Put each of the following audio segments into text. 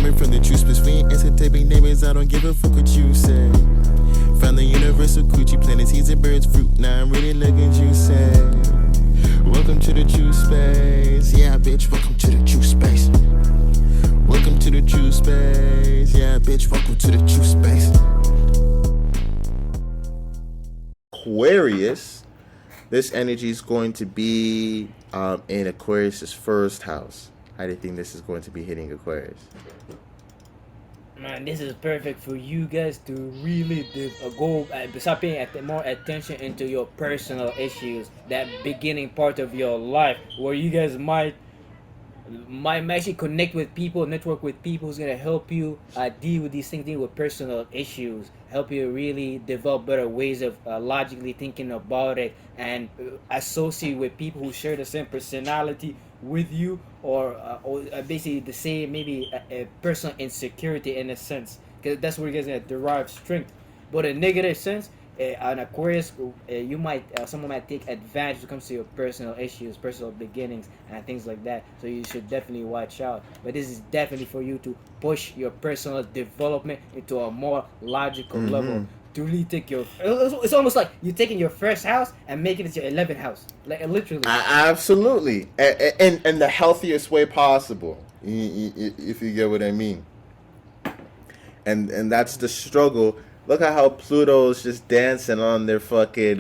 Coming from the true space, we ain't entertaining neighbors. I don't give a fuck what you say. Found the universal coochie, planting seeds and birds fruit. Now I'm really looking juicy. Welcome to the true space. Yeah, bitch, welcome to the true space. Welcome to the true space. Yeah, bitch, welcome to the true space. Aquarius, this energy is going to be in Aquarius's first house. How do you think this is going to be hitting Aquarius? Man, this is perfect for you guys to really start paying more attention into your personal issues. That beginning part of your life where you guys might actually connect with people, network with people who's gonna help you deal with these things, deal with personal issues, help you really develop better ways of logically thinking about it, and associate with people who share the same personality with you, or basically the same, maybe a personal insecurity in a sense, because that's where you guys gonna derive strength. But in a negative sense, an Aquarius, someone might take advantage when it comes to your personal issues, personal beginnings, and things like that. So you should definitely watch out. But this is definitely for you to push your personal development into a more logical level. To really take it's almost like you're taking your first house and making it your 11th house, like literally. Absolutely, and the healthiest way possible, if you get what I mean. And that's the struggle. Look at how Pluto's just dancing on their fucking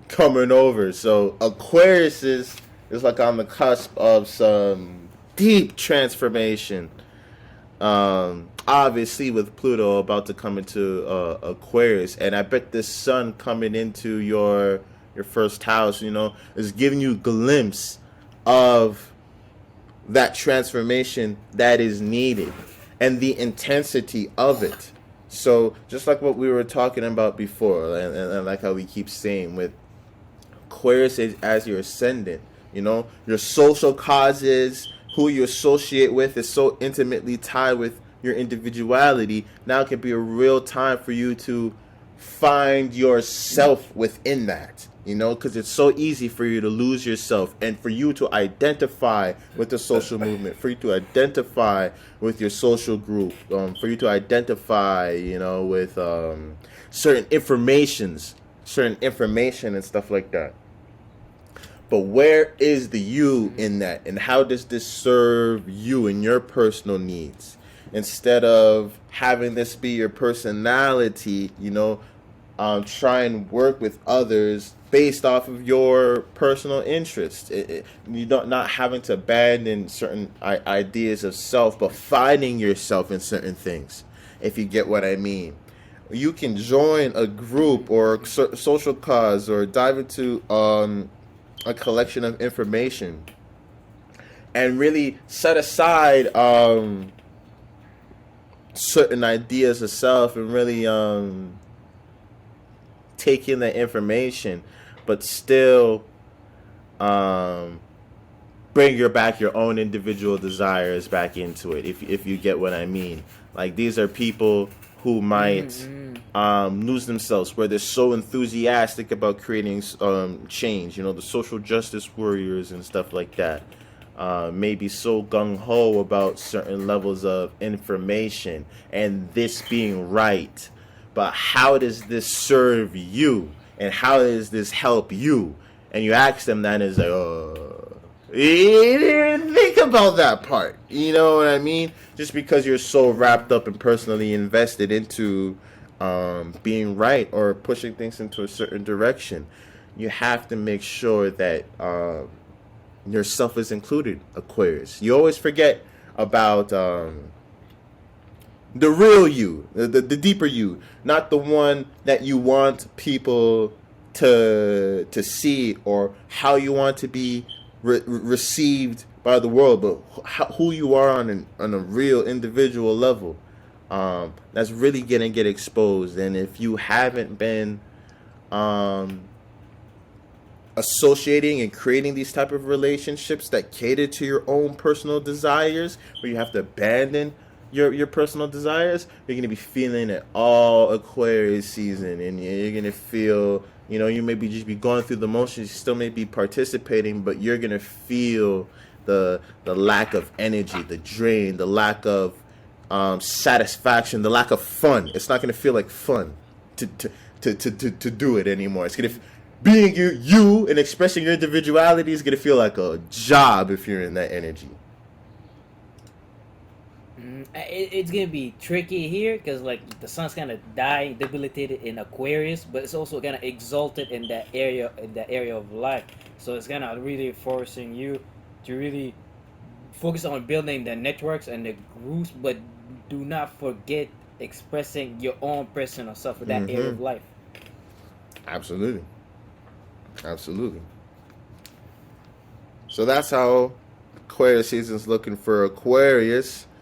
coming over. So Aquarius is like on the cusp of some deep transformation. Obviously with Pluto about to come into Aquarius, and I bet this sun coming into your first house, is giving you a glimpse of that transformation that is needed and the intensity of it. So just like what we were talking about before, and like how we keep saying with Aquarius as your ascendant, your social causes, who you associate with is so intimately tied with your individuality. Now it can be a real time for you to find yourself within that, because it's so easy for you to lose yourself, and for you to identify with the social movement, for you to identify with your social group, for you to identify, with certain information and stuff like that. But where is the you in that, and how does this serve you and your personal needs? Instead of having this be your personality, try and work with others based off of your personal interests. You don't not having to abandon certain ideas of self, but finding yourself in certain things, if you get what I mean. You can join a group or a social cause, or dive into a collection of information and really set aside certain ideas of self, and really take in that information, but still bring your own individual desires back into it, if you get what I mean. Like, these are people who might lose themselves, where they're so enthusiastic about creating change, the social justice warriors and stuff like that. Maybe so gung-ho about certain levels of information and this being right. But how does this serve you? And how does this help you? And you ask them that, and it's like, you didn't think about that part. You know what I mean? Just because you're so wrapped up and personally invested into being right or pushing things into a certain direction, you have to make sure that yourself is included, Aquarius. You always forget about the real you, the deeper you, not the one that you want people to see, or how you want to be received by the world, but who you are on a real individual level. That's really gonna get exposed. And if you haven't been associating and creating these type of relationships that cater to your own personal desires, where you have to abandon your personal desires, you're going to be feeling it all Aquarius season, and you're going to feel, you may be just be going through the motions, you still may be participating, but you're going to feel the lack of energy, the drain, the lack of satisfaction, the lack of fun. It's not going to feel like fun to do it anymore. It's going to being you and expressing your individuality is going to feel like a job if you're in that energy. It's gonna be tricky here because like the sun's kind of dying, debilitated in Aquarius, but it's also kind of exalted in that area of life. So it's kind of really forcing you to really focus on building the networks and the groups, but do not forget expressing your own personal self with that area of life. Absolutely. Absolutely. So that's how Aquarius season's looking for Aquarius.